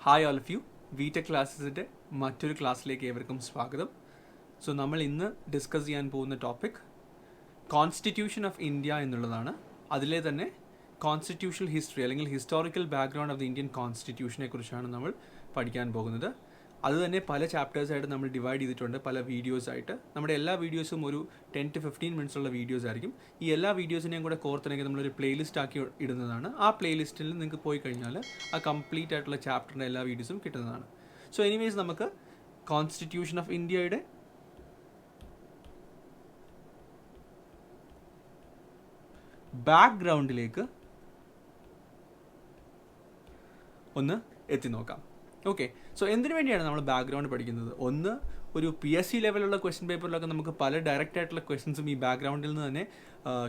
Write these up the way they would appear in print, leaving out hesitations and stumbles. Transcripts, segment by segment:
Hi all of you. VTech ക്ലാസ്സസിൻ്റെ മറ്റൊരു ക്ലാസ്സിലേക്ക് ഏവർക്കും സ്വാഗതം. സോ നമ്മൾ ഇന്ന് ഡിസ്കസ് ചെയ്യാൻ പോകുന്ന ടോപ്പിക് കോൺസ്റ്റിറ്റ്യൂഷൻ ഓഫ് ഇന്ത്യ എന്നുള്ളതാണ്. അതിലെ തന്നെ കോൺസ്റ്റിറ്റ്യൂഷണൽ ഹിസ്റ്ററി അല്ലെങ്കിൽ historical background of the Indian കോൺസ്റ്റിറ്റ്യൂഷനെ കുറിച്ചാണ് നമ്മൾ പഠിക്കാൻ പോകുന്നത്. അത് തന്നെ പല ചാപ്റ്റേഴ്സായിട്ട് നമ്മൾ ഡിവൈഡ് ചെയ്തിട്ടുണ്ട്, പല വീഡിയോസായിട്ട്. നമ്മുടെ എല്ലാ വീഡിയോസും ഒരു 10 to 15 minutes ഉള്ള വീഡിയോസ് ആയിരിക്കും. ഈ എല്ലാ വീഡിയോസിനെയും കൂടെ കോർത്തിണക്കി നമ്മളൊരു പ്ലേലിസ്റ്റ് ആക്കി ഇടുന്നതാണ്. ആ പ്ലേലിസ്റ്റിൽ നിങ്ങൾക്ക് പോയി കഴിഞ്ഞാൽ ആ കംപ്ലീറ്റ് ആയിട്ടുള്ള ചാപ്റ്ററിൻ്റെ എല്ലാ വീഡിയോസും കിട്ടുന്നതാണ്. സോ എനിവേസ് നമുക്ക് കോൺസ്റ്റിറ്റ്യൂഷൻ ഓഫ് ഇന്ത്യയുടെ ബാക്ക്ഗ്രൗണ്ടിലേക്ക് ഒന്ന് എത്തി നോക്കാം. ഓക്കെ, സോ എന്തിനു വേണ്ടിയാണ് നമ്മൾ ബാക്ക്ഗ്രൗണ്ട് പഠിക്കുന്നത്? ഒന്ന്, ഒരു PSC ലെവലുള്ള ക്വസ്റ്റ്യൻ പേപ്പറിലൊക്കെ നമുക്ക് പല ഡയറക്റ്റ് ആയിട്ടുള്ള ക്വസ്റ്റ്യൻസും ഈ ബാക്ക്ഗ്രൗണ്ടിൽ നിന്ന് തന്നെ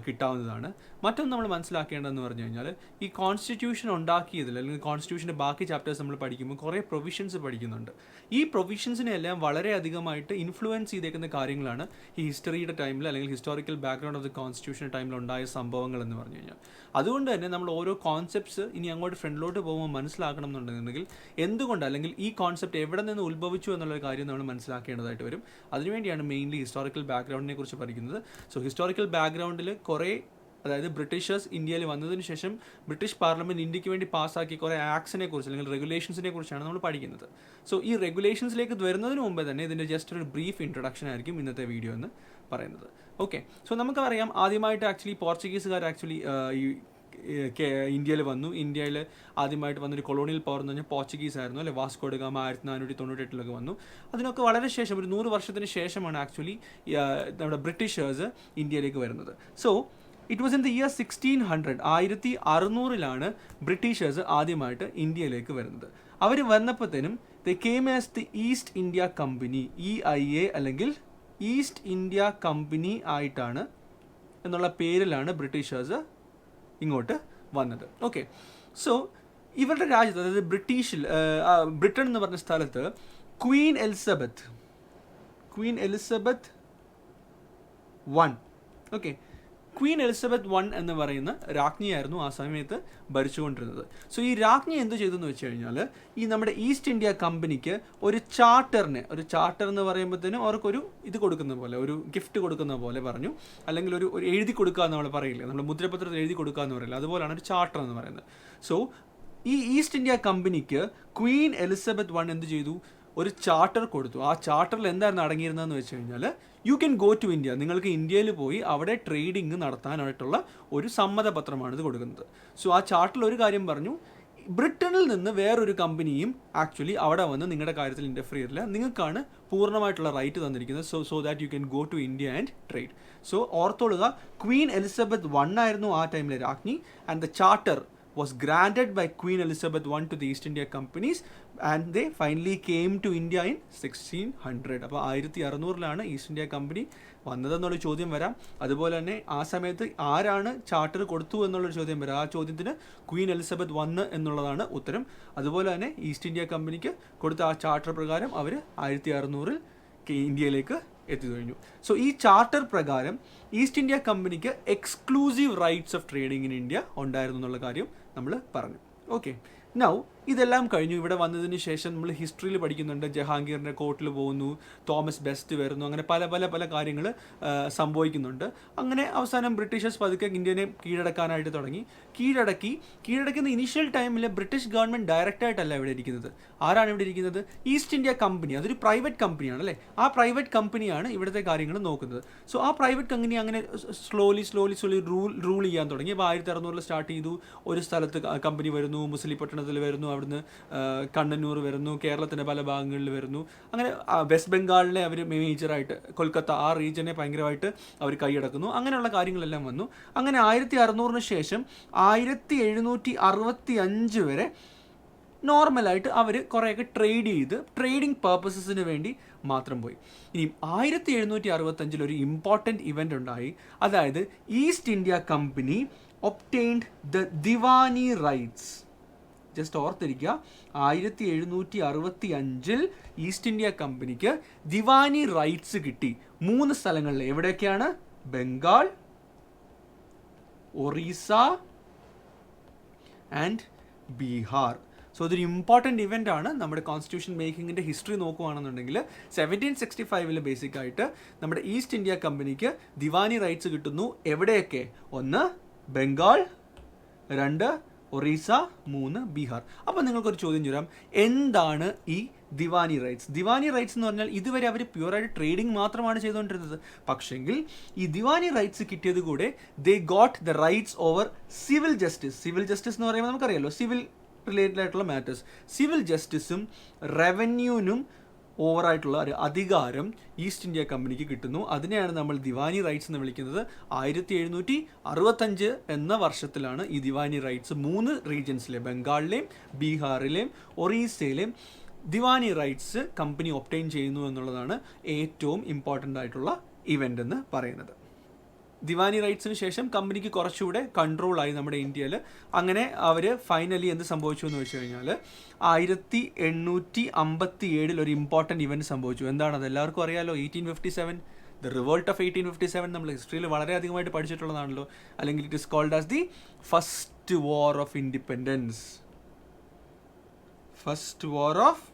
കിട്ടാവുന്നതാണ്. മറ്റൊന്ന് നമ്മൾ മനസ്സിലാക്കേണ്ടതെന്ന് പറഞ്ഞു കഴിഞ്ഞാൽ ഈ കോൺസ്റ്റിറ്റ്യൂഷൻ ഉണ്ടാക്കിയതിൽ അല്ലെങ്കിൽ കോൺസ്റ്റിറ്റ്യൂഷൻ്റെ ബാക്കി ചാപ്റ്റേഴ്സ് നമ്മൾ പഠിക്കുമ്പോൾ കുറേ പ്രൊവിഷൻസ് പഠിക്കുന്നുണ്ട്. ഈ പ്രൊവിഷൻസിനെ എല്ലാം വളരെയധികമായിട്ട് ഇൻഫ്ലുവൻസ് ചെയ്തേക്കുന്ന കാര്യങ്ങളാണ് ഈ ഹിസ്റ്ററിയുടെ ടൈമിൽ അല്ലെങ്കിൽ historical background of the constitution ടൈമിൽ ഉണ്ടായ സംഭവങ്ങൾ എന്ന് പറഞ്ഞു കഴിഞ്ഞാൽ. അതുകൊണ്ട് തന്നെ നമ്മൾ ഓരോ കോൺസെപ്റ്റ്സ് ഇനി അങ്ങോട്ട് ഫ്രണ്ടിലോട്ട് പോകുമ്പോൾ മനസ്സിലാക്കണം എന്നുണ്ടെന്നുണ്ടെങ്കിൽ എന്തുകൊണ്ട് അല്ലെങ്കിൽ ഈ കോൺസെപ്റ്റ് എവിടെ നിന്ന് ഉത്ഭവിച്ചു എന്നുള്ളൊരു കാര്യം നമ്മൾ മനസ്സിലാക്കേണ്ടതായിട്ട് വരും. അതിനുവേണ്ടിയാണ് മെയിൻലി ഹിസ്റ്റോറിക്കൽ ബാക്ക്ഗ്രൗണ്ടിനെ കുറിച്ച് പഠിക്കുന്നത്. സോ ഹിസ്റ്റോറിക്കൽ ബാക്ക്ഗ്രൗണ്ടിൽ കുറേ, അതായത് ബ്രിട്ടീഷേഴ്സ് ഇന്ത്യയിൽ വന്നതിന് ശേഷം ബ്രിട്ടീഷ് പാർലമെൻറ്റ് ഇന്ത്യക്ക് വേണ്ടി പാസ്സാക്കിയ കുറേ ആക്ട്സിനെ കുറിച്ച് അല്ലെങ്കിൽ റെഗുലേഷൻസിനെ കുറിച്ചാണ് നമ്മൾ പഠിക്കുന്നത്. സോ ഈ റെഗുലേഷൻസിലേക്ക് വരുന്നതിന് മുമ്പേ തന്നെ ഇതിൻ്റെ ജസ്റ്റ് ഒരു ബ്രീഫ് ഇൻട്രൊഡക്ഷൻ ആയിരിക്കും ഇന്നത്തെ വീഡിയോ എന്ന് പറയുന്നത്. ഓക്കെ, സോ നമുക്കറിയാം ആദ്യമായിട്ട് ആക്ച്വലി പോർച്ചുഗീസുകാർ ആക്ച്വലി ഈ ഇന്ത്യയിൽ വന്നു. ഇന്ത്യയിൽ ആദ്യമായിട്ട് വന്നൊരു കൊളോണിയൽ പവർ എന്ന് പറഞ്ഞാൽ പോർച്ചുഗീസ് ആയിരുന്നു, അല്ലെ? വാസ്കോ ഡ ഗാമ 1498 വന്നു. അതിനൊക്കെ വളരെ ശേഷം ഒരു 100 വർഷത്തിന് ശേഷമാണ് ആക്ച്വലി നമ്മുടെ ബ്രിട്ടീഷേഴ്സ് ഇന്ത്യയിലേക്ക് വരുന്നത്. So it was in the year 1600, 1600 Britishers ആദ്യമായിട്ട് ഇന്ത്യയിലേക്ക് വരുന്നത്. അവർ വന്നപ്പോഴത്തേനും they came as the East India company, EIA അല്ലെങ്കിൽ ഈസ്റ്റ് ഇന്ത്യ കമ്പനി ആയിട്ടാണ് എന്നുള്ള പേരിലാണ് ബ്രിട്ടീഷേഴ്സ് ഇങ്ങോട്ട് വന്നത്. ഓക്കെ, സോ ഇവരുടെ രാജ്യത്ത്, അതായത് ബ്രിട്ടൻ എന്ന് പറഞ്ഞ സ്ഥലത്ത് Queen Elizabeth I, okay, Queen Elizabeth I എന്ന് പറയുന്ന രാജ്ഞിയായിരുന്നു ആ സമയത്ത് ഭരിച്ചുകൊണ്ടിരുന്നത്. സോ ഈ രാജ്ഞി എന്ത് ചെയ്തെന്ന് വെച്ച് കഴിഞ്ഞാൽ ഈ നമ്മുടെ ഈസ്റ്റ് ഇന്ത്യ കമ്പനിക്ക് ഒരു ചാർട്ടർ എന്ന് പറയുമ്പോഴത്തേനും അവർക്കൊരു ഇത് കൊടുക്കുന്ന പോലെ, ഒരു ഗിഫ്റ്റ് കൊടുക്കുന്ന പോലെ പറഞ്ഞു, അല്ലെങ്കിൽ ഒരു എഴുതി കൊടുക്കുക എന്ന് നമ്മൾ പറയില്ലേ, നമ്മൾ മുദ്രപത്രത്തിൽ എഴുതി കൊടുക്കുക എന്ന് പറയില്ല, അതുപോലെയാണ് ഒരു ചാർട്ടർ എന്ന് പറയുന്നത്. സോ ഈ ഈസ്റ്റ് ഇന്ത്യ കമ്പനിക്ക് ക്വീൻ എലിസബത്ത് I എന്ത് ചെയ്തു? ഒരു ചാർട്ടർ കൊടുത്തു. ആ ചാർട്ടറിൽ എന്തായിരുന്നു അടങ്ങിയിരുന്നതെന്ന് വെച്ച് കഴിഞ്ഞാൽ you can go to India, നിങ്ങൾക്ക് ഇന്ത്യയിൽ പോയി അവിടെ ട്രേഡിങ് നടത്താനായിട്ടുള്ള ഒരു സമ്മതപത്രമാണ് ഇത് കൊടുക്കുന്നത്. സോ ആ ചാർട്ടറിൽ ഒരു കാര്യം പറഞ്ഞു, ബ്രിട്ടനിൽ നിന്ന് വേറൊരു കമ്പനിയും ആക്ച്വലി അവിടെ വന്ന് നിങ്ങളുടെ കാര്യത്തിൽ ഇൻ്റർഫിയർ ചെയ്യില്ല, നിങ്ങൾക്കാണ് പൂർണ്ണമായിട്ടുള്ള റൈറ്റ് തന്നിരിക്കുന്നത്. So that you can go to India and trade. So ഓർത്തോളുക, ക്വീൻ എലിസബത്ത് I ആയിരുന്നു ആ ടൈമിലെ രാജ്ഞി, and the charter was granted by Queen Elizabeth I to the East India Companies, and they finally came to India in 1600. അപ്പോൾ 1600 east India company വന്നതെന്നുള്ള ചോദ്യം വരാം. അതുപോലെ തന്നെ ആ സമയത്ത് ആരാണ് ചാർട്ടർ കൊടുത്തു എന്നുള്ളൊരു ചോദ്യം വരാം. ആ ചോദ്യത്തിന് ക്വീൻ എലിസബത്ത് I എന്നുള്ളതാണ് ഉത്തരം. അതുപോലെ തന്നെ ഈസ്റ്റ് ഇന്ത്യ കമ്പനിക്ക് കൊടുത്ത ആ ചാർട്ടർ പ്രകാരം അവർ 1600 ഇന്ത്യയിലേക്ക് എത്തി കഴിഞ്ഞു. സോ ഈ ചാർട്ടർ പ്രകാരം ഈസ്റ്റ് ഇന്ത്യ കമ്പനിക്ക് exclusive rights of trading in India ഉണ്ടായിരുന്നു എന്നുള്ള കാര്യം നമ്മൾ പറഞ്ഞു. ഓക്കെ, നൗ ഇതെല്ലാം കഴിഞ്ഞു. ഇവിടെ വന്നതിന് ശേഷം നമ്മൾ ഹിസ്റ്ററിയിൽ പഠിക്കുന്നുണ്ട്, ജഹാംഗീറിൻ്റെ കോർട്ടിൽ പോകുന്നു, തോമസ് ബെസ്റ്റ് വരുന്നു, അങ്ങനെ പല പല പല കാര്യങ്ങൾ സംഭവിക്കുന്നുണ്ട്. അങ്ങനെ അവസാനം ബ്രിട്ടീഷേഴ്സ് പതുക്കെ ഇന്ത്യനെ കീഴടക്കാനായിട്ട് തുടങ്ങി. കീഴടക്കുന്ന ഇനീഷ്യൽ ടൈമിൽ ബ്രിട്ടീഷ് ഗവൺമെൻറ് ഡയറക്റ്റായിട്ടല്ല ഇവിടെ ഇരിക്കുന്നത്. ആരാണ് ഇവിടെ ഇരിക്കുന്നത്? East India company. അതൊരു പ്രൈവറ്റ് കമ്പനിയാണ്, അല്ലേ? ആ പ്രൈവറ്റ് കമ്പനിയാണ് ഇവിടുത്തെ കാര്യങ്ങൾ നോക്കുന്നത്. സോ ആ പ്രൈവറ്റ് കമ്പനി അങ്ങനെ സ്ലോലി റൂൾ ചെയ്യാൻ തുടങ്ങി. അപ്പോൾ 1600 സ്റ്റാർട്ട് ചെയ്തു. ഒരു സ്ഥലത്ത് കമ്പനി വരുന്നു, മുസ്ലിപട്ടണത്തിൽ വരുന്നു, അവിടുന്ന് കണ്ണന്നൂർ വരുന്നു, കേരളത്തിൻ്റെ പല ഭാഗങ്ങളിൽ വരുന്നു. അങ്ങനെ വെസ്റ്റ് ബംഗാളിനെ അവർ മേജറായിട്ട്, കൊൽക്കത്ത, ആ റീജിയനെ ഭയങ്കരമായിട്ട് അവർ കൈയടക്കുന്നു. അങ്ങനെയുള്ള കാര്യങ്ങളെല്ലാം വന്നു. അങ്ങനെ 1600 ശേഷം 1765 വരെ നോർമലായിട്ട് അവർ കുറേയൊക്കെ ട്രേഡിംഗ് പർപ്പസസിന് വേണ്ടി മാത്രം പോയി. ഇനി 1765 ഒരു ഇമ്പോർട്ടൻറ്റ് ഇവൻ്റ് ഉണ്ടായി. അതായത് east India company obtained the diwani rights. Just ഓർത്തിരിക്കുക, 1765 ഈസ്റ്റ് ഇന്ത്യ കമ്പനിക്ക് ദിവാനി റൈറ്റ്സ് കിട്ടി 3 സ്ഥലങ്ങളിൽ. എവിടെയൊക്കെയാണ്? ബംഗാൾ, ഒറീസ ആൻഡ് ബീഹാർ. സോ ഇതൊരു ഇമ്പോർട്ടൻറ്റ് ഇവൻ്റ് ആണ് നമ്മുടെ കോൺസ്റ്റിറ്റ്യൂഷൻ മേക്കിങ്ങിൻ്റെ ഹിസ്റ്ററി നോക്കുകയാണെന്നുണ്ടെങ്കിൽ 1765 ബേസിക്കായിട്ട് നമ്മുടെ ഈസ്റ്റ് ഇന്ത്യ കമ്പനിക്ക് ദിവാനി റൈറ്റ്സ് കിട്ടുന്നു. എവിടെയൊക്കെ? 1 ബംഗാൾ, 2 ഒറീസ, 3 ബീഹാർ. അപ്പോൾ നിങ്ങൾക്കൊരു ചോദ്യം ചോദിക്കാം, എന്താണ് ഈ ദിവാനി റൈറ്റ്സ്? ദിവാനി റൈറ്റ്സ് എന്ന് പറഞ്ഞാൽ ഇതുവരെ അവർ പ്യുവറായിട്ട് ട്രേഡിംഗ് മാത്രമാണ് ചെയ്തുകൊണ്ടിരുന്നത്. പക്ഷെങ്കിൽ ഈ ദിവാനി റൈറ്റ്സ് കിട്ടിയത് കൂടെ they got the rights over civil justice. Civil justice എന്ന് പറയുമ്പോൾ നമുക്കറിയാലോ, സിവിൽ റിലേറ്റഡ് ആയിട്ടുള്ള മാറ്റേഴ്സ്. സിവിൽ ജസ്റ്റിസും റവന്യൂവിനും ഓവറായിട്ടുള്ള ഒരു അധികാരം ഈസ്റ്റ് ഇന്ത്യ കമ്പനിക്ക് കിട്ടുന്നു. അതിനെയാണ് നമ്മൾ ദിവാനി റൈറ്റ്സ് എന്ന് വിളിക്കുന്നത്. 1765 എന്ന വർഷത്തിലാണ് ഈ Deewani rights 3 റീജിയൻസിലെ ബംഗാളിലെയും ബീഹാറിലെയും ഒറീസയിലെയും Deewani rights company obtain ചെയ്യുന്നു എന്നുള്ളതാണ് ഏറ്റവും ഇമ്പോർട്ടൻ്റ് ആയിട്ടുള്ള ഇവൻ്റ് എന്ന് പറയുന്നത്. ദിവാനി റൈറ്റ്സിന് ശേഷം കമ്പനിക്ക് കുറച്ചുകൂടെ കൺട്രോളായി നമ്മുടെ ഇന്ത്യയിൽ. അങ്ങനെ അവർ ഫൈനലി എന്ത് സംഭവിച്ചു എന്ന് വെച്ച് കഴിഞ്ഞാൽ 1857 ഒരു ഇമ്പോർട്ടൻറ്റ് ഇവൻറ്റ് സംഭവിച്ചു. എന്താണത്? എല്ലാവർക്കും അറിയാലോ, 1857 ദ റിവോൾട്ട് ഓഫ് 1857 നമ്മൾ ഹിസ്റ്ററിയിൽ വളരെയധികമായിട്ട് പഠിച്ചിട്ടുള്ളതാണല്ലോ. അല്ലെങ്കിൽ it is called as the first war of independence. First war of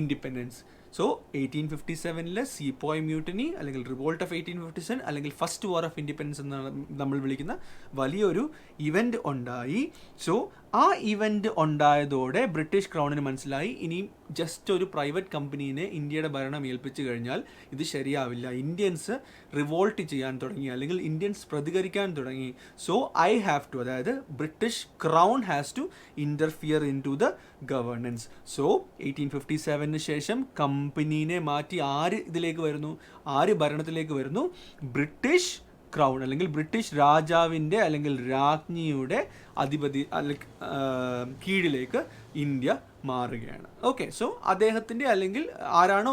independence. So 1857 sepoy mutiny അല്ലെങ്കിൽ റിവോൾട്ട് ഓഫ് 1857 അല്ലെങ്കിൽ ഫസ്റ്റ് വാർ ഓഫ് ഇൻഡിപെൻഡൻസ് എന്നാണ് നമ്മൾ വിളിക്കുന്ന വലിയൊരു ഇവൻ്റ് ഉണ്ടായി. സോ ആ ഇവൻ്റ് ഉണ്ടായതോടെ ബ്രിട്ടീഷ് ക്രൗണിന് മനസ്സിലായി, ഇനിയും ജസ്റ്റ് ഒരു പ്രൈവറ്റ് കമ്പനീനെ ഇന്ത്യയുടെ ഭരണം ഏൽപ്പിച്ചു കഴിഞ്ഞാൽ ഇത് ശരിയാവില്ല. ഇന്ത്യൻസ് റിവോൾട്ട് ചെയ്യാൻ തുടങ്ങി, അല്ലെങ്കിൽ ഇന്ത്യൻസ് പ്രതികരിക്കാൻ തുടങ്ങി. സോ ഐ ഹാവ് ടു, അതായത് British crown has to interfere into the governance. So 1857 ശേഷം കമ്പനീനെ മാറ്റി ആര് ഇതിലേക്ക് വരുന്നു? ആര് ഭരണത്തിലേക്ക് വരുന്നു? ബ്രിട്ടീഷ് ക്രൗൺ അല്ലെങ്കിൽ ബ്രിട്ടീഷ് രാജാവിൻ്റെ അല്ലെങ്കിൽ രാജ്ഞിയുടെ അല്ലെങ്കിൽ കീഴിലേക്ക് ഇന്ത്യ മാറുകയാണ്. ഓക്കെ, സോ അദ്ദേഹത്തിൻ്റെ അല്ലെങ്കിൽ ആരാണോ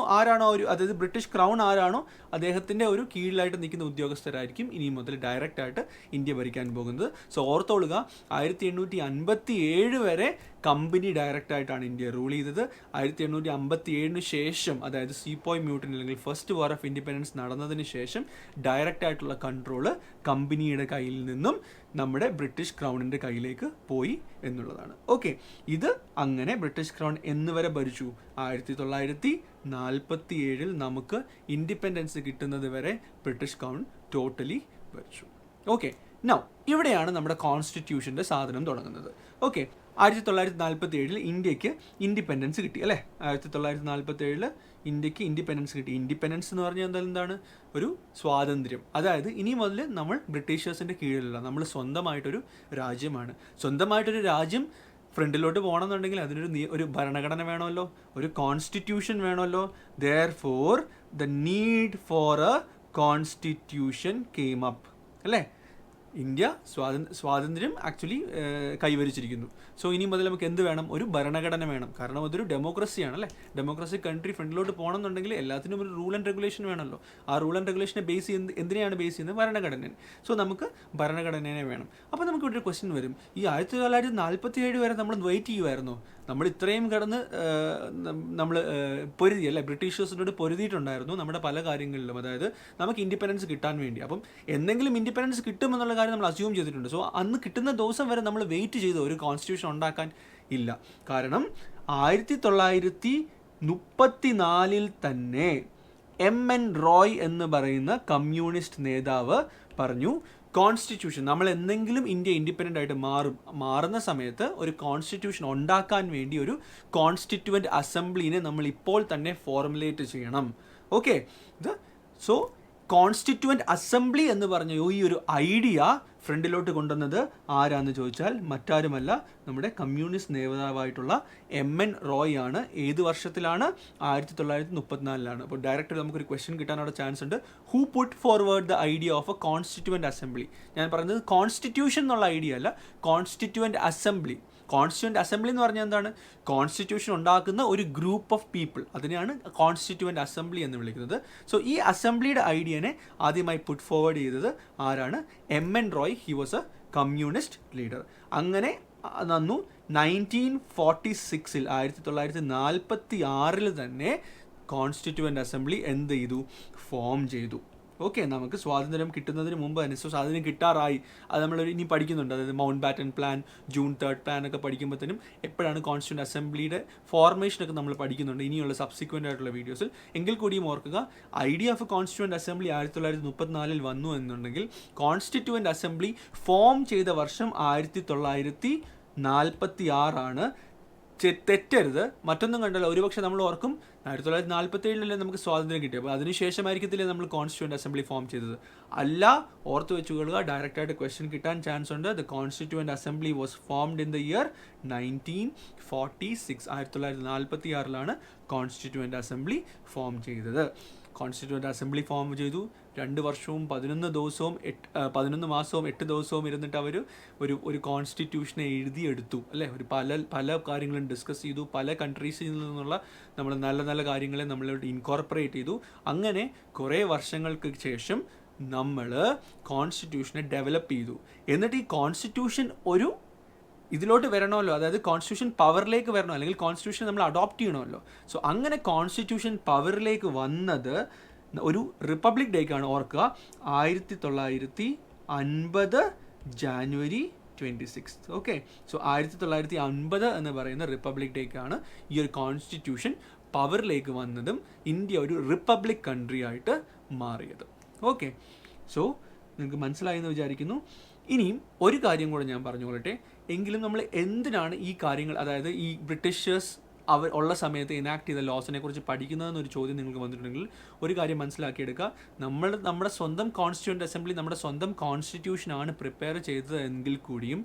ഒരു, അതായത് ബ്രിട്ടീഷ് ക്രൗൺ ആരാണോ അദ്ദേഹത്തിൻ്റെ ഒരു കീഴിലായിട്ട് നിൽക്കുന്ന ഉദ്യോഗസ്ഥരായിരിക്കും ഇനി മുതൽ ഡയറക്റ്റ് ആയിട്ട് ഇന്ത്യ ഭരിക്കാൻ പോകുന്നത്. സോ ഓർത്തോളുക, 1857 വരെ കമ്പനി ഡയറക്റ്റ് ആയിട്ടാണ് ഇന്ത്യ റൂൾ ചെയ്തത്. 1857 ശേഷം, അതായത് സീപോയ് മ്യൂട്ടനി അല്ലെങ്കിൽ ഫസ്റ്റ് വാർ ഓഫ് ഇൻഡിപെൻഡൻസ് നടന്നതിന് ശേഷം ഡയറക്റ്റ് ആയിട്ടുള്ള കൺട്രോള് കമ്പനിയുടെ കയ്യിൽ നിന്നും നമ്മുടെ ബ്രിട്ടീഷ് ക്രൗണിൻ്റെ കയ്യിലേക്ക് പോയി എന്നുള്ളതാണ്. ഓക്കെ, ഇത് അങ്ങനെ ബ്രിട്ടീഷ് ക്രൗൺ എന്ന് വരെ ഭരിച്ചു? 1947 നമുക്ക് ഇൻഡിപെൻഡൻസ് കിട്ടുന്നത് വരെ ബ്രിട്ടീഷ് ക്രൗൺ ടോട്ടലി ഭരിച്ചു. ഓക്കെ, നൗ ഇവിടെയാണ് നമ്മുടെ കോൺസ്റ്റിറ്റ്യൂഷൻ്റെ സാധനം തുടങ്ങുന്നത്. ഓക്കെ, 1947 ഇന്ത്യക്ക് ഇൻഡിപെൻഡൻസ് കിട്ടി അല്ലേ? 1947 ഇന്ത്യക്ക് ഇൻഡിപെൻഡൻസ് കിട്ടി. ഇൻഡിപെൻഡൻസ് എന്ന് പറഞ്ഞാൽ എന്താണ്? ഒരു സ്വാതന്ത്ര്യം. അതായത് ഇനി മുതൽ നമ്മൾ ബ്രിട്ടീഷേഴ്സിൻ്റെ കീഴിലല്ല, നമ്മൾ സ്വന്തമായിട്ടൊരു രാജ്യമാണ്. സ്വന്തമായിട്ടൊരു രാജ്യം ഫ്രണ്ടിലോട്ട് പോകണമെന്നുണ്ടെങ്കിൽ അതിനൊരു ഭരണഘടന വേണമല്ലോ, ഒരു കോൺസ്റ്റിറ്റ്യൂഷൻ വേണമല്ലോ. Therefore the need for A constitution came up അല്ലേ? ഇന്ത്യ സ്വാതന്ത്ര്യം ആക്ച്വലി കൈവരിച്ചിരിക്കുന്നു. സോ ഇനി മുതൽ നമുക്ക് എന്ത് വേണം? ഒരു ഭരണഘടന വേണം. കാരണം അതൊരു ഡെമോക്രസിയാണ് അല്ലേ? ഡെമോക്രസി കൺട്രി ഫ്രണ്ടിലോട്ട് പോകണമെന്നുണ്ടെങ്കിൽ എല്ലാത്തിനും ഒരു റൂൾ ആൻഡ് റെഗുലേഷൻ വേണമല്ലോ. ആ റൂൾ ആൻഡ് റെഗുലേഷനെ ബേസ് ചെയ്യുന്നത് എന്തിനെയാണ് ബേസ് ചെയ്യുന്നത്? ഭരണഘടനയെ. സോ നമുക്ക് ഭരണഘടനയെ വേണം. അപ്പോൾ നമുക്ക് ഇവിടെ ഒരു ക്വസ്റ്റ്യൻ വരും, ഈ 1947 വരെ നമ്മൾ വെയിറ്റ് ചെയ്യുമായിരുന്നോ? നമ്മൾ ഇത്രയും കിടന്ന് നമ്മൾ പൊരുതി അല്ലേ? ബ്രിട്ടീഷേഴ്സിനോട് പൊരുതിയിട്ടുണ്ടായിരുന്നു നമ്മുടെ പല കാര്യങ്ങളിലും, അതായത് നമുക്ക് ഇൻഡിപെൻഡൻസ് കിട്ടാൻ വേണ്ടി. അപ്പം എന്തെങ്കിലും ഇൻഡിപെൻഡൻസ് കിട്ടുമെന്നുള്ള കാര്യം നമ്മൾ അസ്യൂം ചെയ്തിട്ടുണ്ട്. സോ അന്ന് കിട്ടുന്ന ദിവസം വരെ നമ്മൾ വെയിറ്റ് ചെയ്ത് ഒരു കോൺസ്റ്റിറ്റ്യൂഷൻ ഉണ്ടാക്കാൻ ഇല്ല. കാരണം 1934 തന്നെ MN റോയ് എന്ന് പറയുന്ന കമ്മ്യൂണിസ്റ്റ് നേതാവ് പറഞ്ഞു, കോൺസ്റ്റിറ്റ്യൂഷൻ നമ്മൾ എന്തെങ്കിലും ഇന്ത്യ ഇൻഡിപെൻഡൻ്റ് ആയിട്ട് മാറുന്ന സമയത്ത് ഒരു കോൺസ്റ്റിറ്റ്യൂഷൻ ഉണ്ടാക്കാൻ വേണ്ടി ഒരു കോൺസ്റ്റിറ്റ്യുവൻ്റ് അസംബ്ലിനെ നമ്മൾ ഇപ്പോൾ തന്നെ ഫോർമുലേറ്റ് ചെയ്യണം. ഓക്കെ, സോ കോൺസ്റ്റിറ്റ്യുവൻ്റ് അസംബ്ലി എന്ന് പറഞ്ഞ ഈ ഒരു ഐഡിയ ഫ്രണ്ടിലോട്ട് കൊണ്ടുവന്നത് ആരാന്ന് ചോദിച്ചാൽ മറ്റാരുമല്ല, നമ്മുടെ കമ്മ്യൂണിസ്റ്റ് നേതാവായിട്ടുള്ള MN റോയ് ആണ്. ഏത് വർഷത്തിലാണ്? 1934. അപ്പോൾ ഡയറക്റ്റ് നമുക്കൊരു ക്വസ്റ്റ്യൻ കിട്ടാനുള്ള ചാൻസ് ഉണ്ട്. Who put forward the idea of A constituent assembly? ഞാൻ പറയുന്നത് കോൺസ്റ്റിറ്റ്യൂഷൻ എന്നുള്ള ഐഡിയ അല്ല, കോൺസ്റ്റിറ്റ്യുവൻ്റ് അസംബ്ലി. കോൺസ്റ്റിറ്റ്യുവൻ്റ് അസംബ്ലി എന്ന് പറഞ്ഞാൽ എന്താണ്? കോൺസ്റ്റിറ്റ്യൂഷൻ ഉണ്ടാക്കുന്ന ഒരു ഗ്രൂപ്പ് ഓഫ് പീപ്പിൾ, അതിനെയാണ് കോൺസ്റ്റിറ്റ്യുവൻ്റ് അസംബ്ലി എന്ന് വിളിക്കുന്നത്. സോ ഈ അസംബ്ലിയുടെ ഐഡിയനെ ആദ്യമായി പുട്ട് ഫോർവേഡ് ചെയ്തത് ആരാണ്? MN Roy. He was A communist leader. അങ്ങനെ നന്നു 1946 1946 തന്നെ കോൺസ്റ്റിറ്റ്യുവൻ്റ് അസംബ്ലി എന്ത് ചെയ്തു? ഫോം ചെയ്തു. ഓക്കെ, നമുക്ക് സ്വാതന്ത്ര്യം കിട്ടുന്നതിന് മുമ്പ് തന്നെ, സോ സ്വാതന്ത്ര്യം കിട്ടാറായി, അത് നമ്മൾ ഇനി പഠിക്കുന്നുണ്ട്. അതായത് mount batten plan, June 3 plan ഒക്കെ പഠിക്കുമ്പോഴത്തേനും എപ്പോഴാണ് കോൺസ്റ്റിറ്റ്യൂന്റ് അസംബ്ലിയുടെ ഫോർമേഷനൊക്കെ നമ്മൾ പഠിക്കുന്നുണ്ട് ഇനിയുള്ള സബ്സിക്വൻ്റ് ആയിട്ടുള്ള വീഡിയോസിൽ. എങ്കിൽ കൂടിയും ഓർക്കുക, ഐഡിയ ഓഫ് കോൺസ്റ്റിറ്റ്യൂന്റ് അസംബ്ലി 1934 വന്നു എന്നുണ്ടെങ്കിൽ കോൺസ്റ്റിറ്റ്യൂന്റ് അസംബ്ലി ഫോം ചെയ്ത വർഷം 1946 തെറ്റരുത്. മറ്റൊന്നും കണ്ടല്ലോ, ഒരുപക്ഷെ നമ്മൾ ഓർക്കും 1947 നമുക്ക് സ്വാതന്ത്ര്യം കിട്ടി, അപ്പോൾ അതിനുശേഷമായിരിക്കത്തില്ലേ നമ്മൾ കോൺസ്റ്റിറ്റ്യൂന്റ് അസംബ്ലി ഫോം ചെയ്തത്? അല്ല, ഓർത്ത് വെച്ചുകൊള്ളുക, ഡയറക്റ്റായിട്ട് ക്വസ്റ്റ്യൻ കിട്ടാൻ ചാൻസ് ഉണ്ട്. The constituent assembly was formed in the year 1946. 1946 constituent assembly form ചെയ്തത്. കോൺസ്റ്റിറ്റ്യൂന്റ് അസംബ്ലി ഫോം ചെയ്തു. 2 വർഷവും 11 ദിവസവും 11 മാസവും 8 ദിവസവും ഇരുന്നിട്ട് അവർ ഒരു കോൺസ്റ്റിറ്റ്യൂഷനെ എഴുതിയെടുത്തു അല്ലേ. പല കാര്യങ്ങളും ഡിസ്കസ് ചെയ്തു. പല കൺട്രീസിൽ നിന്നുള്ള നമ്മൾ നല്ല നല്ല കാര്യങ്ങളെ നമ്മളിവിടെ ഇൻകോർപ്പറേറ്റ് ചെയ്തു. അങ്ങനെ കുറേ വർഷങ്ങൾക്ക് ശേഷം നമ്മൾ കോൺസ്റ്റിറ്റ്യൂഷനെ ഡെവലപ്പ് ചെയ്തു. എന്നിട്ട് ഈ കോൺസ്റ്റിറ്റ്യൂഷൻ ഇതിലോട്ട് വരണമല്ലോ, അതായത് കോൺസ്റ്റിറ്റ്യൂഷൻ പവറിലേക്ക് വരണോ, അല്ലെങ്കിൽ കോൺസ്റ്റിറ്റ്യൂഷൻ നമ്മൾ അഡോപ്റ്റ് ചെയ്യണമല്ലോ. സോ അങ്ങനെ കോൺസ്റ്റിറ്റ്യൂഷൻ പവറിലേക്ക് വന്നത് ഒരു റിപ്പബ്ലിക് ഡേക്കാണ്. ഓർക്കുക, 1950 ജാനുവരി 26. ഓക്കെ, സോ 1950 എന്ന് പറയുന്ന റിപ്പബ്ലിക് ഡേക്കാണ് ഈ ഒരു കോൺസ്റ്റിറ്റ്യൂഷൻ പവറിലേക്ക് വന്നതും ഇന്ത്യ ഒരു റിപ്പബ്ലിക് കൺട്രി ആയിട്ട് മാറിയത്. ഓക്കെ, സോ നിങ്ങൾക്ക് മനസ്സിലായി എന്ന് വിചാരിക്കുന്നു. ഇനിയും ഒരു കാര്യം കൂടെ ഞാൻ പറഞ്ഞുകൊള്ളട്ടെ. എങ്കിലും നമ്മൾ എന്തിനാണ് ഈ കാര്യങ്ങൾ, അതായത് ഈ ബ്രിട്ടീഷേഴ്സ് ഉള്ള സമയത്ത് എനാക്ട് ചെയ്ത ലോസിനെ കുറിച്ച് പഠിക്കുന്നതെന്നൊരു ചോദ്യം നിങ്ങൾക്ക് വന്നിട്ടുണ്ടെങ്കിൽ ഒരു കാര്യം മനസ്സിലാക്കിയെടുക്കുക. നമ്മുടെ സ്വന്തം കോൺസ്റ്റിറ്റ്യൂന്റ് അസംബ്ലി നമ്മുടെ സ്വന്തം കോൺസ്റ്റിറ്റ്യൂഷനാണ് പ്രിപ്പയർ ചെയ്തത് എങ്കിൽ കൂടിയും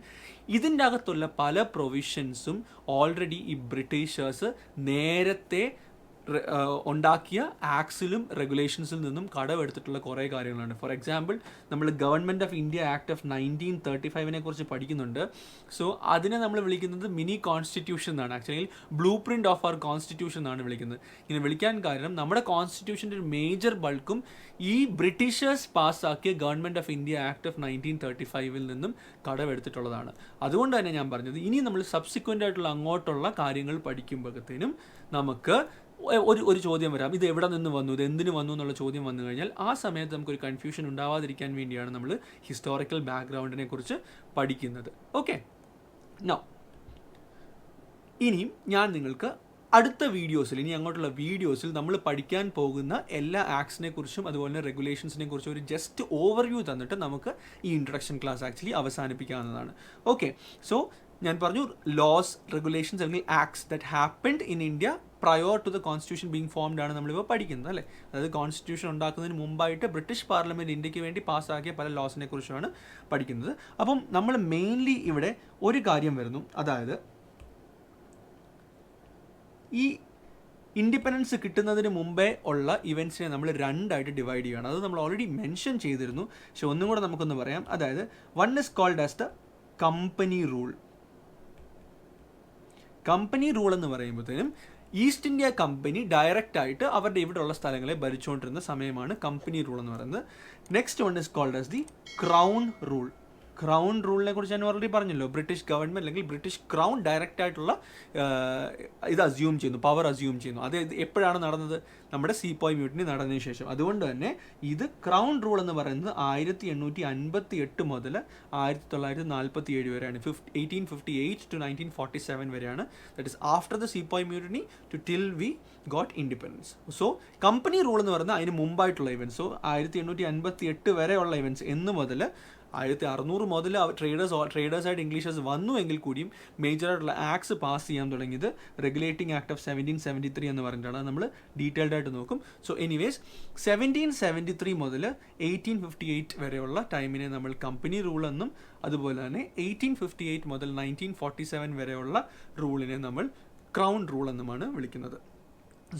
ഇതിൻ്റെ അകത്തുള്ള പല പ്രൊവിഷൻസും ഓൾറെഡി ഈ ബ്രിട്ടീഷേഴ്സ് നേരത്തെ ഉണ്ടാക്കിയ ആക്ട്സിലും റെഗുലേഷൻസിൽ നിന്നും കടമെടുത്തിട്ടുള്ള കുറേ കാര്യങ്ങളുണ്ട്. ഫോർ എക്സാമ്പിൾ, നമ്മൾ government of India act of 1935 കുറിച്ച് പഠിക്കുന്നുണ്ട്. സോ അതിനെ നമ്മൾ വിളിക്കുന്നത് മിനി കോൺസ്റ്റിറ്റ്യൂഷൻ എന്നാണ്. Actually blueprint of our constitution എന്നാണ് വിളിക്കുന്നത്. ഇങ്ങനെ വിളിക്കാൻ കാരണം നമ്മുടെ കോൺസ്റ്റിറ്റ്യൂഷൻ്റെ ഒരു മേജർ ബൾക്കും ഈ ബ്രിട്ടീഷേഴ്സ് പാസ്സാക്കിയ government of India act of 1935 നിന്നും കടമെടുത്തിട്ടുള്ളതാണ്. അതുകൊണ്ട് തന്നെ ഞാൻ പറഞ്ഞത്, ഇനി നമ്മൾ സബ്സിക്വൻ്റ് ആയിട്ടുള്ള അങ്ങോട്ടുള്ള കാര്യങ്ങൾ പഠിക്കുമ്പോഴത്തേനും നമുക്ക് ഒരു ചോദ്യം വരാം, ഇത് എവിടെ നിന്ന് വന്നു, ഇത് എന്തിനു വന്നു എന്നുള്ള ചോദ്യം വന്നു കഴിഞ്ഞാൽ ആ സമയത്ത് നമുക്കൊരു കൺഫ്യൂഷൻ ഉണ്ടാവാതിരിക്കാൻ വേണ്ടിയാണ് നമ്മൾ ഹിസ്റ്റോറിക്കൽ ബാക്ക്ഗ്രൗണ്ടിനെ കുറിച്ച് പഠിക്കുന്നത്. ഓക്കെ, നൗ ഇനിയും ഞാൻ നിങ്ങൾക്ക് അടുത്ത വീഡിയോസിൽ, ഇനി അങ്ങോട്ടുള്ള വീഡിയോസിൽ നമ്മൾ പഠിക്കാൻ പോകുന്ന എല്ലാ ആക്ട്സിനെ കുറിച്ചും അതുപോലെ തന്നെ റെഗുലേഷൻസിനെ കുറിച്ചും ഒരു ജസ്റ്റ് ഓവർവ്യൂ തന്നിട്ട് നമുക്ക് ഈ ഇൻട്രൊഡക്ഷൻ ക്ലാസ് ആക്ച്വലി അവസാനിപ്പിക്കാവുന്നതാണ്. ഓക്കെ, സോ ഞാൻ പറഞ്ഞു, ലോസ്, റെഗുലേഷൻസ് അല്ലെങ്കിൽ acts that happened in India prior to the constitution being formed ആണ് നമ്മളിപ്പോൾ പഠിക്കുന്നത് അല്ലേ. അതായത് കോൺസ്റ്റിറ്റ്യൂഷൻ ഉണ്ടാക്കുന്നതിന് മുമ്പായിട്ട് ബ്രിട്ടീഷ് പാർലമെൻറ്റ് ഇന്ത്യക്ക് വേണ്ടി പാസ്സാക്കിയ പല ലോസിനെ കുറിച്ചാണ് പഠിക്കുന്നത്. അപ്പം നമ്മൾ മെയിൻലി ഇവിടെ ഒരു കാര്യം വരുന്നു, അതായത് ഈ ഇൻഡിപെൻഡൻസ് കിട്ടുന്നതിന് മുമ്പേ ഉള്ള ഇവൻറ്റ്സിനെ നമ്മൾ രണ്ടായിട്ട് ഡിവൈഡ് ചെയ്യുകയാണ്. അത് നമ്മൾ ഓൾറെഡി മെൻഷൻ ചെയ്തിരുന്നു, പക്ഷെ ഒന്നും കൂടെ നമുക്കൊന്ന് പറയാം. അതായത് one is called as the company rule. Company rule എന്ന് പറയുമ്പോഴത്തേനും ഈസ്റ്റ് ഇന്ത്യ കമ്പനി ഡയറക്റ്റ് ആയിട്ട് അവരുടെ ഇവിടെയുള്ള സ്ഥലങ്ങളെ ഭരിച്ചുകൊണ്ടിരുന്ന സമയമാണ് കമ്പനി റൂൾ എന്ന് പറയുന്നത്. Next one is called as the crown rule. Crown റൂളിനെ കുറിച്ച് ഞാൻ ഓൾറെഡി പറഞ്ഞല്ലോ. ബ്രിട്ടീഷ് ഗവൺമെൻറ് അല്ലെങ്കിൽ ബ്രിട്ടീഷ് ക്രൗൺ ഡയറക്റ്റ് ആയിട്ടുള്ള ഇത് അസ്യൂം ചെയ്യുന്നു, പവർ അസ്യൂം ചെയ്യുന്നു. അത് എപ്പോഴാണ് നടന്നത്? നമ്മുടെ സീപ്പോയ് മ്യൂട്ടിനി നടന്നതിന് ശേഷം. അതുകൊണ്ട് തന്നെ ഇത് ക്രൗൺ റൂൾ എന്ന് പറയുന്നത് 1858 മുതൽ 1947 വരെയാണ്. 1858 to 1947 വരെയാണ്. That is after the sepoy mutiny to till we got independence. So company rule എന്ന് പറയുന്നത് അതിന് മുമ്പായിട്ടുള്ള ഇവൻറ്റ്സ്. സോ 1858 വരെയുള്ള ഇവൻറ്റ്സ് എന്ന് മുതൽ 1600 മുതൽ ട്രേഡേഴ്സായിട്ട് ഇംഗ്ലീഷേഴ്സ് വന്നു എങ്കിൽ കൂടിയും മേജറായിട്ടുള്ള ആക്ട്സ് പാസ് ചെയ്യാൻ തുടങ്ങിയത് റെഗുലേറ്റിംഗ് ആക്ട് ഓഫ് 1773 എന്ന് പറഞ്ഞിട്ടാണ്. നമ്മൾ ഡീറ്റെയിൽഡ് ആയിട്ട് നോക്കും. സോ എനിവേസ് 1773 മുതൽ 1858 വരെയുള്ള ടൈമിനെ നമ്മൾ കമ്പനി റൂൾ എന്നും അതുപോലെ തന്നെ 1858 മുതൽ 1947 വരെയുള്ള റൂളിനെ നമ്മൾ ക്രൗൺ റൂൾ എന്നുമാണ് വിളിക്കുന്നത്.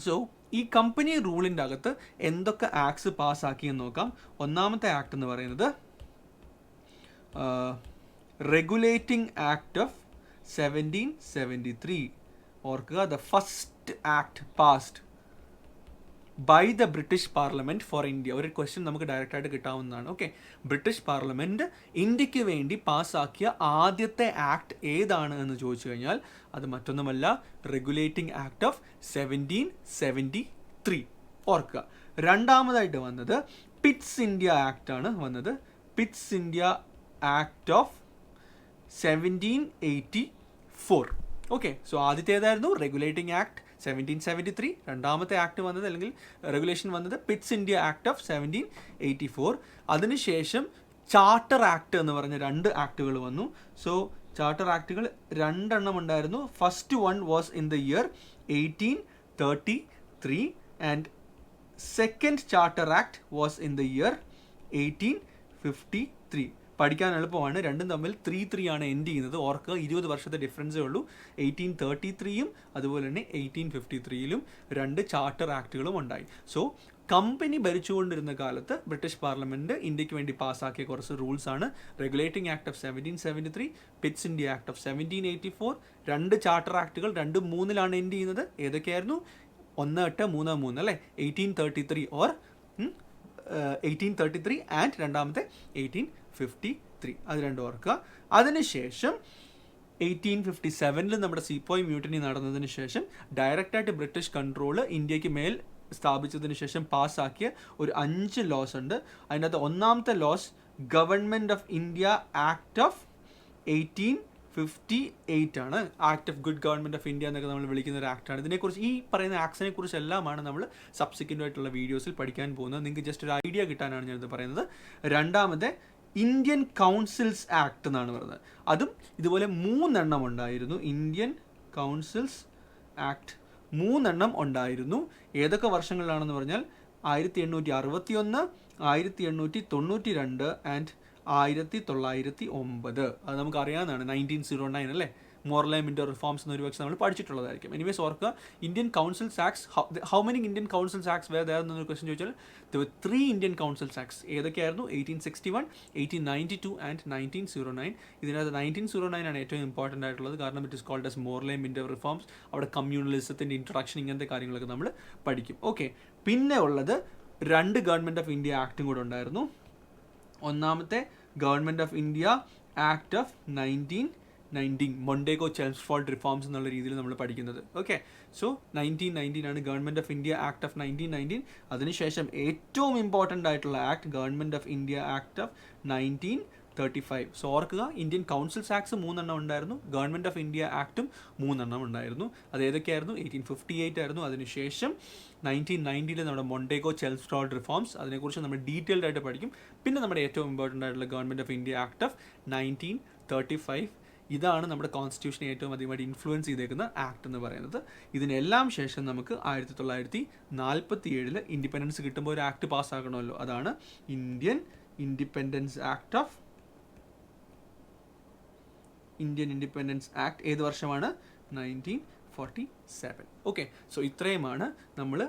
സോ ഈ കമ്പനി റൂളിൻ്റെ അകത്ത് എന്തൊക്കെ ആക്ട്സ് പാസ്സാക്കിയെന്ന് നോക്കാം. ഒന്നാമത്തെ ആക്ട് എന്ന് പറയുന്നത് റെഗുലേറ്റിംഗ് ആക്ട് ഓഫ് 1773. ഓർക്കുക, the first act passed by the British parliament for India. ഒരു ക്വസ്റ്റ്യൻ നമുക്ക് ഡയറക്റ്റായിട്ട് കിട്ടാവുന്നതാണ്. ഓക്കെ, ബ്രിട്ടീഷ് പാർലമെൻറ്റ് ഇന്ത്യക്ക് വേണ്ടി പാസ്സാക്കിയ ആദ്യത്തെ ആക്ട് ഏതാണ് എന്ന് ചോദിച്ചു കഴിഞ്ഞാൽ അത് മറ്റൊന്നുമല്ല, റെഗുലേറ്റിംഗ് ആക്ട് ഓഫ് 1773. ഓർക്കുക. രണ്ടാമതായിട്ട് വന്നത് പിറ്റ്സ് ഇന്ത്യ ആക്ട് ആണ് വന്നത്. Pitt's India act of 1784. Okay, so ആദ്യത്തേതായിരുന്നു റെഗുലേറ്റിംഗ് ആക്ട് 1773. രണ്ടാമത്തെ ആക്ട് വന്നത് അല്ലെങ്കിൽ റെഗുലേഷൻ വന്നത് പിറ്റ്സ് ഇന്ത്യ ആക്ട് ഓഫ് 1784. അതിനുശേഷം ചാർട്ടർ ആക്ട് എന്ന് പറഞ്ഞ 2 ആക്ടുകൾ വന്നു. സോ ചാർട്ടർ ആക്ടുകൾ 2 ഉണ്ടായിരുന്നു. First one was in the year 1833 and second charter act was in the year 1853. പഠിക്കാൻ എളുപ്പമാണ്, രണ്ടും തമ്മിൽ 3 ആണ് എൻഡ് ചെയ്യുന്നത്. ഓർക്ക് 20 വർഷത്തെ ഡിഫറൻസേ ഉള്ളൂ. 1833യും അതുപോലെ തന്നെ 1853യിലും 2 ചാർട്ടർ ആക്ടുകളും ഉണ്ടായി. സോ കമ്പനി ഭരിച്ചുകൊണ്ടിരുന്ന കാലത്ത് ബ്രിട്ടീഷ് പാർലമെൻറ്റ് ഇന്ത്യക്ക് വേണ്ടി പാസ്സാക്കിയ കുറച്ച് റൂൾസ് ആണ് regulating act of 1773, Pitt's India act of 1784. 2 charter ആക്ടുകൾ 2-3 എൻഡ് ചെയ്യുന്നത്. ഏതൊക്കെയായിരുന്നു? 1833 അല്ലേ, 1833 ഓർ 1833 ആൻഡ് രണ്ടാമത്തെ 1853. അത് 2 ഓർക്കുക. അതിനുശേഷം 1857 നമ്മുടെ സീപ്പോയ് മ്യൂട്ടിനി നടന്നതിന് ശേഷം ഡയറക്റ്റായിട്ട് ബ്രിട്ടീഷ് കൺട്രോൾ ഇന്ത്യക്ക് മേൽ സ്ഥാപിച്ചതിന് ശേഷം പാസ്സാക്കിയ ഒരു 5 ലോസ് ഉണ്ട്. അതിനകത്ത് ഒന്നാമത്തെ laws government of India act of 1858 ആണ്. Act of good government of India എന്നൊക്കെ നമ്മൾ വിളിക്കുന്ന ഒരു ആക്ടാണ്. ഇതിനെക്കുറിച്ച് ഈ പറയുന്ന ആക്ട്സിനെ കുറിച്ച് എല്ലാമാണ് നമ്മൾ സബ്സിക്വൻ്റ് ആയിട്ടുള്ള വീഡിയോസിൽ പഠിക്കാൻ പോകുന്നത്. നിങ്ങൾക്ക് ജസ്റ്റ് ഒരു ഐഡിയ കിട്ടാനാണ് ഞാനിത് പറയുന്നത്. രണ്ടാമത്തെ ഇന്ത്യൻ കൗൺസിൽസ് ആക്ട് എന്നാണ് പറയുന്നത്. അതും ഇതുപോലെ 3 ഉണ്ടായിരുന്നു. ഇന്ത്യൻ കൗൺസിൽസ് ആക്ട് 3 ഉണ്ടായിരുന്നു. ഏതൊക്കെ വർഷങ്ങളിലാണെന്ന് പറഞ്ഞാൽ 1861, 1892 ആൻഡ് 1909. അത് നമുക്ക് അറിയാവുന്നതാണ്. 1909 അല്ലേ, മോർലെ മിൻറ്റോ റിഫോംസ് എന്നൊരു പക്ഷേ നമ്മൾ പഠിച്ചിട്ടുള്ളതായിരിക്കും. എനിവേസ് ഓർക്കുക, Indian councils acts, how many Indian councils acts were there എന്നൊരു ക്വസ്റ്റൻ ചോദിച്ചാൽ there were 3 Indian councils acts. ഏതൊക്കെയായിരുന്നു? 1861, 1892 ആൻഡ് 1909. ഇതിനകത്ത് 1909 ആണ് ഏറ്റവും ഇമ്പോർട്ടൻ്റ് ആയിട്ടുള്ളത്. കാരണം it is called as Morley Minto reforms. അവിടെ കമ്മ്യൂണലിസത്തിൻ്റെ ഇൻട്രൊഡക്ഷൻ, ഇങ്ങനത്തെ കാര്യങ്ങളൊക്കെ നമ്മൾ പഠിക്കും. ഓക്കെ, പിന്നെ ഉള്ളത് 2 ഗവൺമെൻറ് ഓഫ് ഇന്ത്യ ആക്ടും കൂടെ ഉണ്ടായിരുന്നു. ഒന്നാമത്തെ government of India act of 1919, Montagu Chelmsford reforms എന്നുള്ള രീതിയിൽ നമ്മൾ പഠിക്കുന്നത്. ഓക്കെ, സോ 1919 ആണ് government of India act of 1919. അതിനുശേഷം ഏറ്റവും ഇമ്പോർട്ടൻ്റ് ആയിട്ടുള്ള act government of India act of 1935. So ഓർക്കുക, ഇന്ത്യൻ കൗൺസിൽസ് ആക്ട്സ് 3 ഉണ്ടായിരുന്നു. ഗവൺമെൻറ് ഓഫ് ഇന്ത്യ ആക്ടും 3 ഉണ്ടായിരുന്നു. അത് ഏതൊക്കെയായിരുന്നു? 1858 ആയിരുന്നു. അതിനുശേഷം 1990 നമ്മുടെ മൊണ്ടേഗോ ചെംസ്ഫോർഡ് റിഫോംസ്, അതിനെക്കുറിച്ച് നമ്മൾ ഡീറ്റെയിൽഡ് ആയിട്ട് പഠിക്കും. പിന്നെ നമ്മുടെ ഏറ്റവും ഇമ്പോർട്ടൻ്റ് ആയിട്ടുള്ള government of India act of 1935. ഇതാണ് നമ്മുടെ കോൺസ്റ്റിറ്റ്യൂഷനെ ഏറ്റവും അധികമായിട്ട് ഇൻഫ്ലുവൻസ് ചെയ്തേക്കുന്ന ആക്ട് എന്ന് പറയുന്നത്. ഇതിനെല്ലാം ശേഷം നമുക്ക് 1947 ഇൻഡിപെൻഡൻസ് കിട്ടുമ്പോൾ ഒരു ആക്ട് പാസ്സാക്കണമല്ലോ. അതാണ് ഇന്ത്യൻ ഇൻഡിപെൻഡൻസ് ആക്ട് ഓഫ് ഏത് വർഷമാണ്? 1947. ഓക്കെ, സോ ഇത്രയുമാണ് നമ്മൾ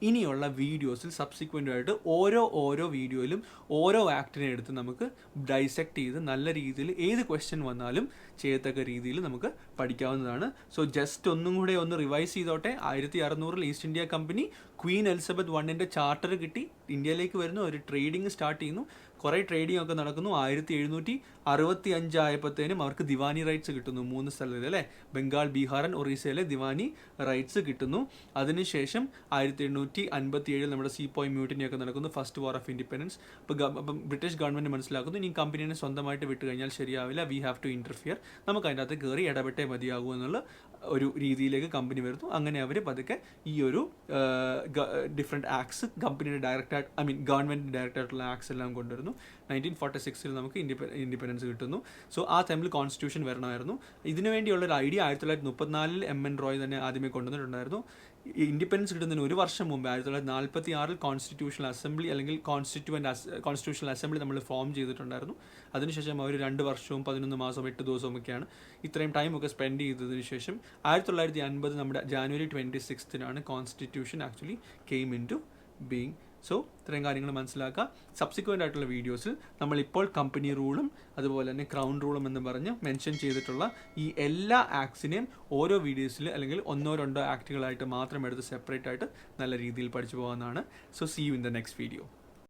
ഇനിയുള്ള വീഡിയോസിൽ സബ്സിക്വൻ്റ് ആയിട്ട് ഓരോ വീഡിയോയിലും ഓരോ ആക്ടിനെ എടുത്ത് നമുക്ക് ഡൈസെക്ട് ചെയ്ത് നല്ല രീതിയിൽ ഏത് ക്വസ്റ്റ്യൻ വന്നാലും ചെയ്യത്തക്ക രീതിയിൽ നമുക്ക് പഠിക്കാവുന്നതാണ്. സോ ജസ്റ്റ് ഒന്നും കൂടെ ഒന്ന് റിവൈസ് ചെയ്തോട്ടെ. 1600 east India company Queen Elizabeth 1 charter കിട്ടി, ഇന്ത്യയിലേക്ക് വരുന്നു, ഒരു ട്രേഡിങ് സ്റ്റാർട്ട് ചെയ്യുന്നു. കുറേ ട്രേഡിംഗ് ഒക്കെ നടക്കുന്നു. 1765 ആയപ്പോഴത്തേനും അവർക്ക് ദിവാനി റൈറ്റ്സ് കിട്ടുന്നു 3 സ്ഥലത്തിൽ അല്ലേ, ബംഗാൾ, ബീഹാർ ആൻഡ് ഒറീസയിലെ ദിവാനി റൈറ്റ്സ് കിട്ടുന്നു. അതിനുശേഷം 1857 നമ്മുടെ സീപ്പോയ് മ്യൂട്ടിനി ഒക്കെ നടക്കുന്നു, ഫസ്റ്റ് വാർ ഓഫ് ഇൻഡിപെൻഡൻസ്. അപ്പം ബ്രിട്ടീഷ് ഗവൺമെൻറ് മനസ്സിലാക്കുന്നു ഇനി കമ്പനീനെ സ്വന്തമായിട്ട് വിട്ട് കഴിഞ്ഞാൽ ശരിയാവില്ല, വി ഹാവ് ടു ഇൻ്റർഫിയർ, നമുക്ക് അതിൻ്റെ അകത്ത് കയറി ഇടപെട്ടേ മതിയാകൂ എന്നുള്ള ഒരു രീതിയിലേക്ക് കമ്പനി വരുന്നു. അങ്ങനെ അവർ പതുക്കെ ഈ ഒരു ഡിഫറെൻറ്റ് ആക്ട്സ് കമ്പനിയുടെ ഗവൺമെൻറ് ഡയറക്റ്റായിട്ടുള്ള ആക്ട്സ് എല്ലാം കൊണ്ടുവരുന്നു. 1946 നമുക്ക് ഇൻഡിപെൻഡൻസ് കിട്ടുന്നു. സോ ആ ടൈമിൽ കോൺസ്റ്റിറ്റ്യൂഷൻ വരണമായിരുന്നു. ഇതിനു വേണ്ടിയുള്ളൊരു ഐഡിയ 1934 MN റോയ് തന്നെ ആദ്യമേ കൊണ്ടുവന്നിട്ടുണ്ടായിരുന്നു. ഇൻഡിപെൻഡൻസ് കിട്ടുന്നതിന് 1 വർഷം മുമ്പ് 1946 കോൺസ്റ്റിറ്റ്യൂഷണൽ അസംബ്ലി അല്ലെങ്കിൽ കോൺസ്റ്റിറ്റ്യൂഷണൽ അസംബ്ലി നമ്മൾ ഫോം ചെയ്തിട്ടുണ്ടായിരുന്നു. അതിനുശേഷം അവർ 2 വർഷവും 11 മാസവും 8 ദിവസവും ഒക്കെയാണ് ഇത്രയും ടൈമൊക്കെ സ്പെൻഡ് ചെയ്തതിന് ശേഷം 1950 നമ്മുടെ January 26 constitution actually came into being. So ഇത്രയും കാര്യങ്ങൾ മനസ്സിലാക്കുക. സബ്സിക്വൻ്റ് ആയിട്ടുള്ള വീഡിയോസിൽ നമ്മളിപ്പോൾ കമ്പനി റൂളും അതുപോലെ തന്നെ ക്രൗൺ റൂളും എന്ന് പറഞ്ഞ് മെൻഷൻ ചെയ്തിട്ടുള്ള ഈ എല്ലാ ആക്ട്സിനെയും ഓരോ വീഡിയോസിൽ അല്ലെങ്കിൽ 1-2 ആക്ടുകളായിട്ട് മാത്രം എടുത്ത് സെപ്പറേറ്റ് ആയിട്ട് നല്ല രീതിയിൽ പഠിച്ചു പോകാവുന്നതാണ്. So see you in the next video.